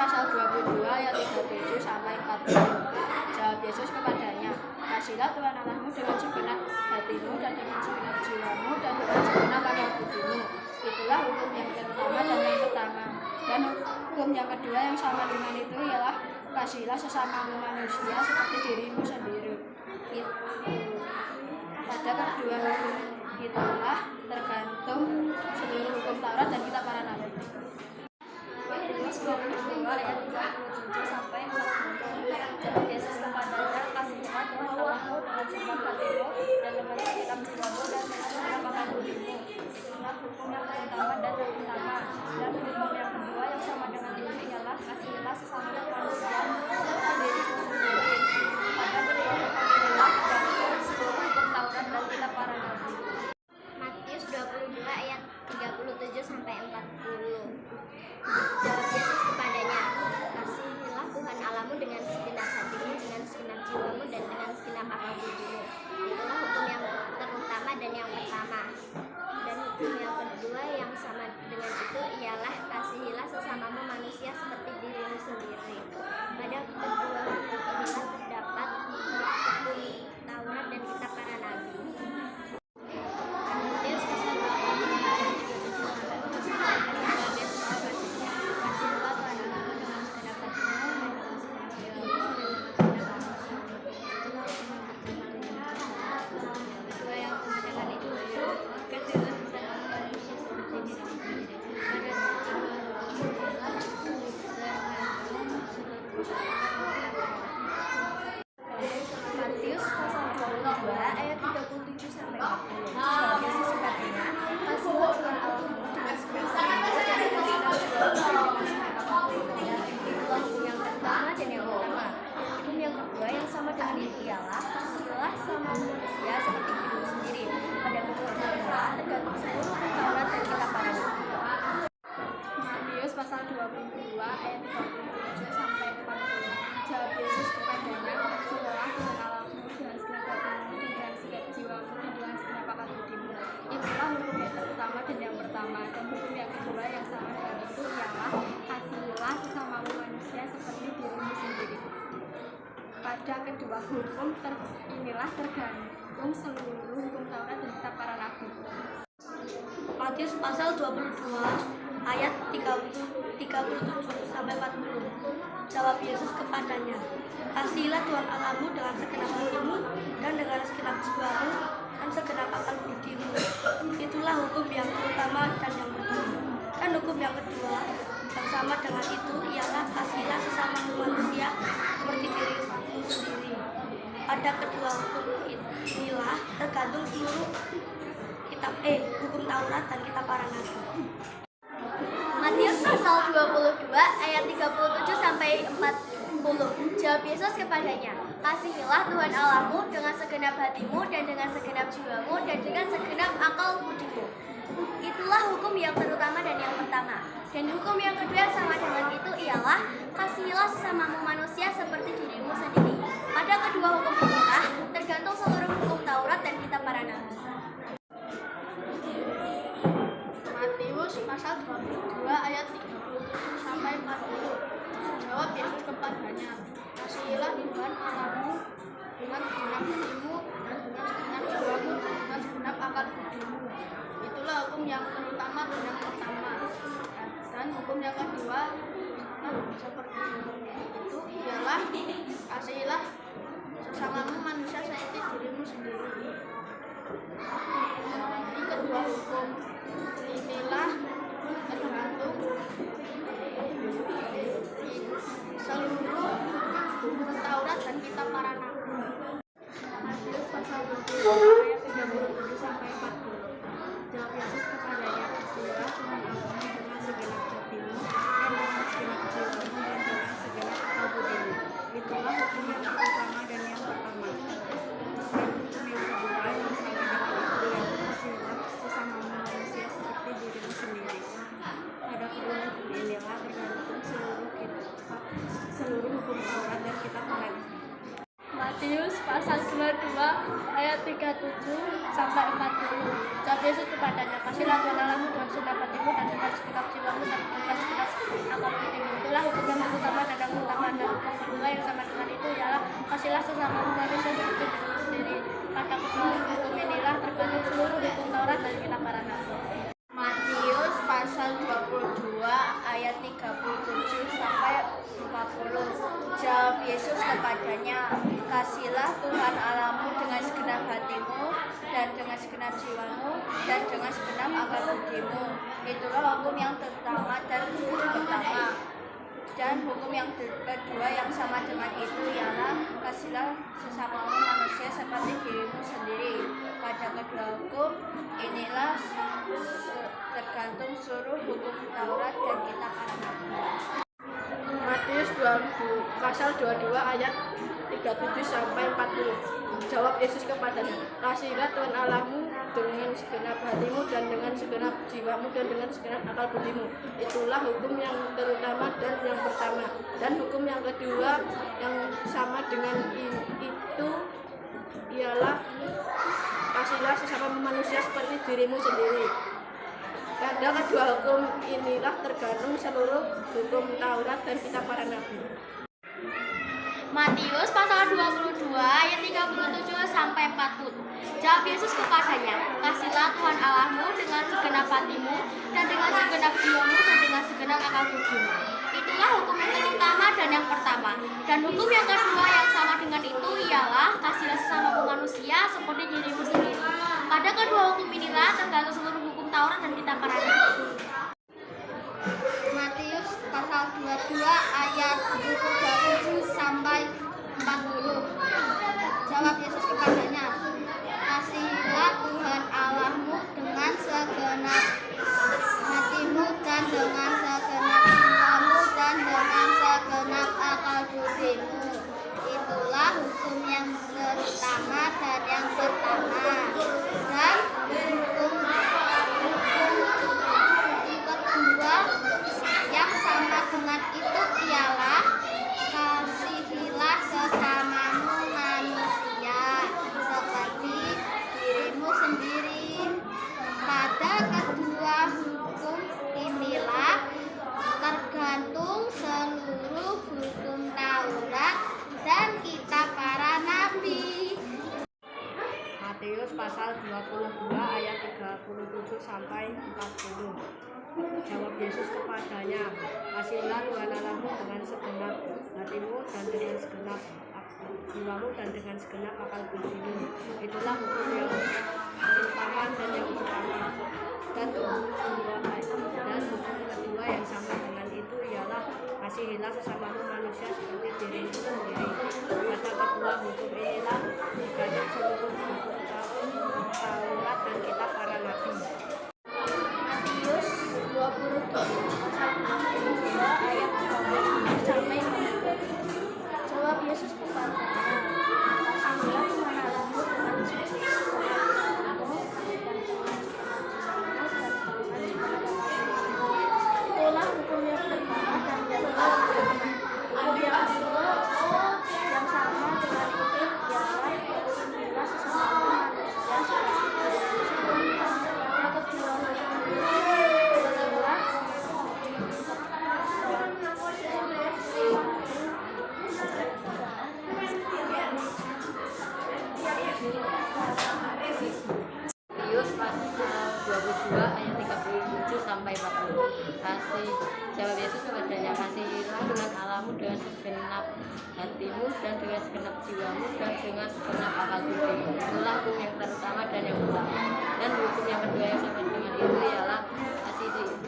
pasal 22 ayat 37 sampai 40. Jawab Yesus kepadanya, kasihlah Tuhan Allahmu dengan segenap hatimu dan dengan segenap jiwamu dan dengan segenap akal budimu. Itulah hukum yang pertama dan yang pertama. Dan hukum yang kedua yang sama dengan itu ialah kasihlah sesamamu manusia seperti dirimu sendiri. Pada kedua hukum itulah tergantung seluruh hukum Taurat dan kitab para nabi. Matius 22 ayat 37 sampai 40. Jawab Yesus kepadanya, kasihlah Tuhan Allahmu dengan segenap hatimu dan dengan segenap jiwamu dan dengan segenap akal budimu. Itulah hukum yang pertama dan yang pertama. Dan hukum yang kedua yang sama dengan itu ialah kasihilah sesamamu manusia seperti dirimu sendiri. Pada kedua hukum inilah tergantung seluruh hukum Taurat dan kitab para nabi. Matius 22 ayat 37 sampai 40. Jawab Yesus kepadanya, kasihilah Tuhan Allahmu dengan segenap hatimu, dengan segenap jiwamu, dan dengan segenap akal budimu. Itulah hukum yang terutama dan yang pertama. Dan hukum yang kedua yang sama dengan itu ialah kasihilah sesamamu manusia seperti dirimu sendiri. Pada kedua hukum inilah terdapat hukum Taurat dan kitab para nabi. Matius pasal 22 ayat 37 sampai 40. Jawab Yesus kepadanya, kasihlah Tuhan Allahmu dengan segenap hatimu dan dengan segenap jiwamu dan dengan segenap akal budimu. Itulah hukum yang pertama dan yang pertama. Hukum yang kedua yang sama dengan itu ialah kasihlah sama manusia seperti dirimu sendiri. Pada kedua hukum inilah tergantung seluruh hukum Taurat dan kitab para nabi. Matius pasal 22 ayat 37 sampai 40. Jawab Yesus kepadanya, kasihlah Tuhan Allahmu dengan segenap hatimu, dengan segenap jiwamu, dan dengan segenap akal budimu. Itulah hukum yang pertama dan yang pertama. Dan hukum yang kedua yang sama dengan itu ialah kasihlah sesamamu manusia seperti dirimu sendiri. Pada kedua hukum inilah tergantung seluruh hukum Taurat dan kitab para nabi. Matius pasal 22 ayat 37 sampai 40. Jawab Yesus kepadanya, kasihilah Tuhan Allahmu dengan segenap hatimu dan dengan segenap jiwamu dan segenap akal budimu. Itulah hukum yang pertama dan yang pertama. Dan hukum yang kedua yang sama dengan itu ialah kasihilah sesamamu manusia seperti dirimu sendiri. Pada kedua hukum inilah tergantung seluruh hukum Taurat dan kitab para nabi. Matius pasal 22 ayat 37 sampai 40. Jawab Yesus kepadanya, kasihilah Tuhan Allahmu dengan segenap hatimu dan dengan segenap jiwamu dan dengan segenap akal budimu. Itulah hukum yang terutama dan yang pertama. Dan hukum yang kedua yang sama dengan itu ialah kasihilah sesamamu manusia seperti dirimu sendiri. Pada kedua hukum inilah tergantung seluruh hukum Taurat dan kitab para nabi. Matius pasal 22 ayat 37 sampai 40. Jawab Yesus kepadanya, kasihilah Tuhan Allahmu dengan segenap hatimu dan dengan segenap jiwamu dan dengan segenap akal budimu. Itulah hukum yang pertama dan yang pertama. Dan hukum yang kedua seperti itu ialah kasihilah sesamamu manusia seperti dirimu sendiri. Di kedua hukum inilah tergantung seluruh hukum Taurat dan kitab para nabi. Matius pasal 22 ayat 37 sampai 40. Jawab Yesus kepadanya, kasihilah Tuhan Allahmu dengan segenap hatimu dan dengan segenap jiwamu dan dengan segenap akal budimu. Itulah hukum yang pertama dan yang pertama. Dan hukum yang kedua yang sama dengan itu ialah kasihilah sesamamu manusia seperti dirimu sendiri. Pada kedua hukum inilah tergantung seluruh hukum Taurat dan kitab para nabi. Matius pasal 22 ayat 37 sampai 40. Jawab Yesus kepadanya, kasihlah Tuhan Allahmu dengan segenap hatimu dan dengan segenap jiwamu dan dengan segenap akal budimu. Itulah hukum yang sesama manusia seperti dirimu sendiri. Pada kedua hukum inilah tergantung seluruh hukum Taurat dan kitab para nabi. Matius pasal 22 ayat 37 sampai 40. Jawab Yesus kepadanya, "Kasihilah Tuhan Allahmu dengan segenap hatimu dan dengan segenap jiwamu dan dengan segenap akal budimu." Itulah hukum yang pertama dan pertama. Dan hukum yang kedua yang sama dengan itu ialah kasihilah sesamamu manusia seperti dirimu sendiri. Pada kedua hukum inilah tergantung seluruh hukum Taurat dan kitab para nabi. Matius pasal 22 ayat 37 sampai 40. Jawab Yesus kepadanya, "Kasihilah Tuhan Allahmu dengan segenap hatimu dan dengan segenap jiwamu dan dengan segenap akal budimu." Itulah hukum yang terutama dan yang pertama. Dan hukum yang kedua yang sama dengan itu ialah kasihilah sesama manusia seperti dirimu sendiri. Pada kedua hukum inilah tergantung seluruh hukum Taurat dan kitab para nabi. Matius pasal 22 ayat 37 sampai 40. Jawab Yesus kepadanya, "Kasihilah Tuhan Allahmu dengan segenap hatimu dan dengan segenap jiwamu dan dengan segenap akal budimu." Itulah hukum yang pertama dan yang pertama. Dan hukum yang kedua yang sama dengan itu ialah kasihilah sesama manusia seperti dirimu sendiri. Pada kedua hukum inilah tergantung seluruh hukum Taurat dan kitab para nabi. Matius pasal 22 ayat 37 sampai 40. Jawab Yesus kepadanya, "Kasihilah Tuhan Allahmu dengan segenap hatimu dan dengan segenap jiwamu dan dengan segenap akal budimu." Itulah hukum yang pertama dan yang pertama. Dan hukum kedua yang sama dengan itu ialah kasihilah sesamamu manusia seperti dirimu sendiri. Pada kedua hukum inilah tergantung seluruh hukum Taurat dan kitab para nabi. Matius pasal 22 ayat 37 sampai 40. Jawab Yesus kepadanya, "Kasihilah Tuhan Allahmu dengan segenap hatimu dan dengan segenap jiwamu dan dengan segenap akal budimu." Itulah hukum yang pertama dan yang pertama. Dan hukum kedua yang sama dengan itu ialah kasihilah sesamamu manusia seperti dirimu sendiri. Pada kedua hukum inilah tergantung seluruh hukum Taurat dan kitab para nabi. Matius 22 ayat 30 sampai 40. Jawab Yesus kepadanya, "Kasihilah Tuhan Allahmu dengan segenap hatimu itulah hukum yang pertama dan yang kedua. Hukum yang kedua yang sama dengan itu ialah kasihilah sesama manusia seperti dirimu sendiri. Pada kedua hukum inilah Matius pasal 22 ayat 37 sampai 40. Jawab Yesus kepadanya, "Kasihilah Tuhan Allahmu dengan segenap hatimu dan dengan segenap jiwamu dan dengan segenap akal budimu." Itulah hukum yang pertama dan yang pertama. Dan hukum yang kedua yang sama dengan itu ialah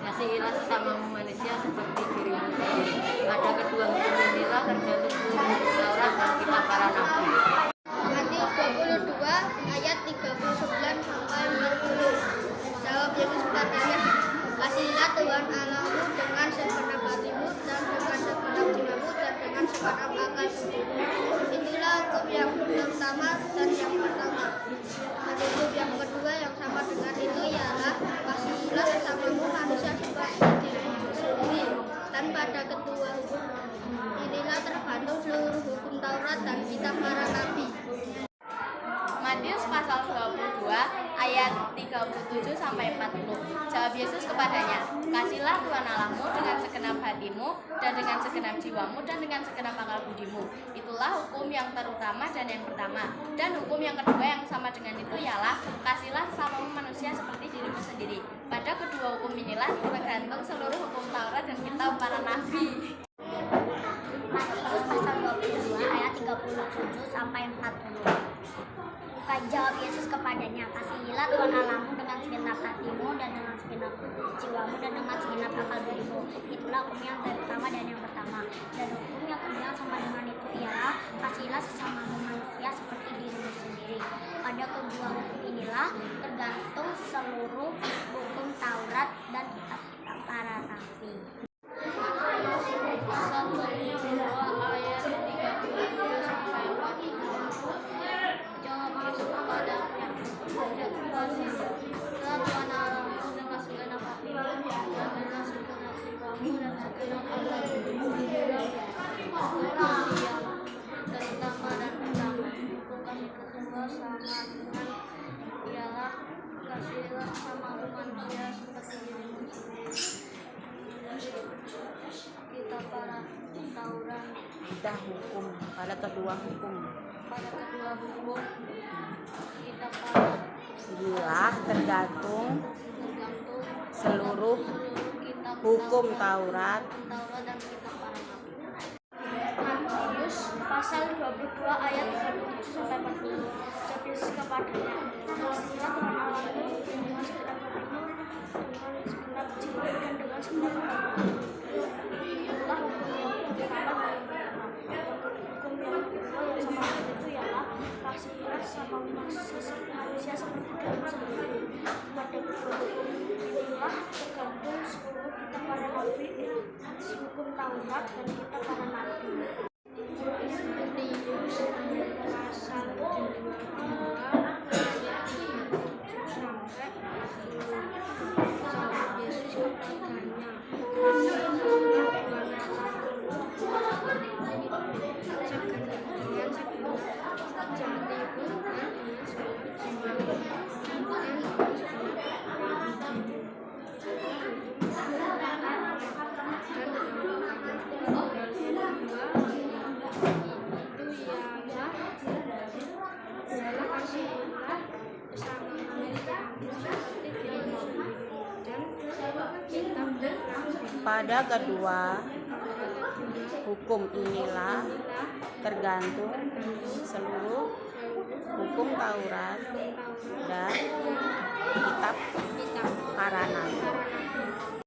kasihilah sesama manusia seperti dirimu sendiri. Pada kedua hukum inilah tergantung seluruh Taurat dan kitab para nabi. Matius 22 ayat 39 sampai 40. Jawab Yesus kepadanya, "Kasihilah Tuhan Allahmu dengan segenap hatimu dan dengan segenap jiwamu dan dengan segenap akal budimu." Itulah hukum yang pertama dan yang pertama. Dan hukum yang kedua yang sama dengan itu ialah kasihilah sesamamu manusia seperti dirimu sendiri. Dan pada kedua hukum inilah tergantung seluruh hukum Taurat dan kitab para nabi. Matius pasal 22 ayat 37 sampai 40. Jawab Yesus kepadanya, "Kasihlah Tuhan Allahmu dengan segenap hatimu dan dengan segenap jiwamu dan dengan segenap akal budimu. Itulah hukum yang terutama dan yang pertama. Dan hukum yang kedua yang sama dengan itu ialah kasihlah sesamamu manusia seperti dirimu sendiri. Pada kedua hukum inilah tergantung seluruh hukum Taurat dan kitab para nabi." Matius pasal 22 ayat 37 sampai 40. Jawab Yesus kepadanya, "Kasihilah Tuhan Allahmu dengan segenap hatimu dan dengan segenap jiwamu dan dengan segenap akal budimu. Itulah hukum yang pertama dan yang pertama. Dan hukum yang kedua yang sama dengan itu ialah kasihilah sesamamu manusia seperti dirimu sendiri. Pada kedua hukum inilah tergantung seluruh hukum Taurat dan kitab-kitab para nabi." Pasal 22 ayat 37 sampai 40. Jawab Yesus kepadanya, "Kasihlah Tuhan Allahmu dengan segenap hatimu dan dengan segenap jiwamu dan segenap akal budimu. Itulah yang pertama dan pertama. Hukum kasih kedua sama dengan ialah kasihilah sesamamu manusia seperti dirimu sendiri." Kita para Taurat. Kita hukum pada kedua hukum. Pada kedua hukum kita para Inilah tergantung seluruh kitab hukum Taurat. Taurat dan kitab para nabi. Matius pasal 22 ayat 37 sampai 40. Jawab Yesus kepadanya, "Kasihlah Tuhan Allahmu dengan segenap hatimu, dengan segenap jiwamu dan dengan segenap akal budimu. Itulah hukum yang pertama dan yang pertama. Hukum yang kedua yang sama itu ialah kasihilah sesamamu manusia seperti dirimu sendiri. Pada kedua hukum inilah tergantung seluruh kitab para nabi, hukum Taurat dan kitab para nabi." Matius pasal 22 ayat 37 sampai 40. Jawab Yesus kepadanya, "Kasihlah Tuhan Allahmu dengan segenap hatimu dan dengan segenap jiwamu dan dengan segenap akal budimu. Pada kedua hukum inilah tergantung seluruh hukum Taurat dan kitab para nabi."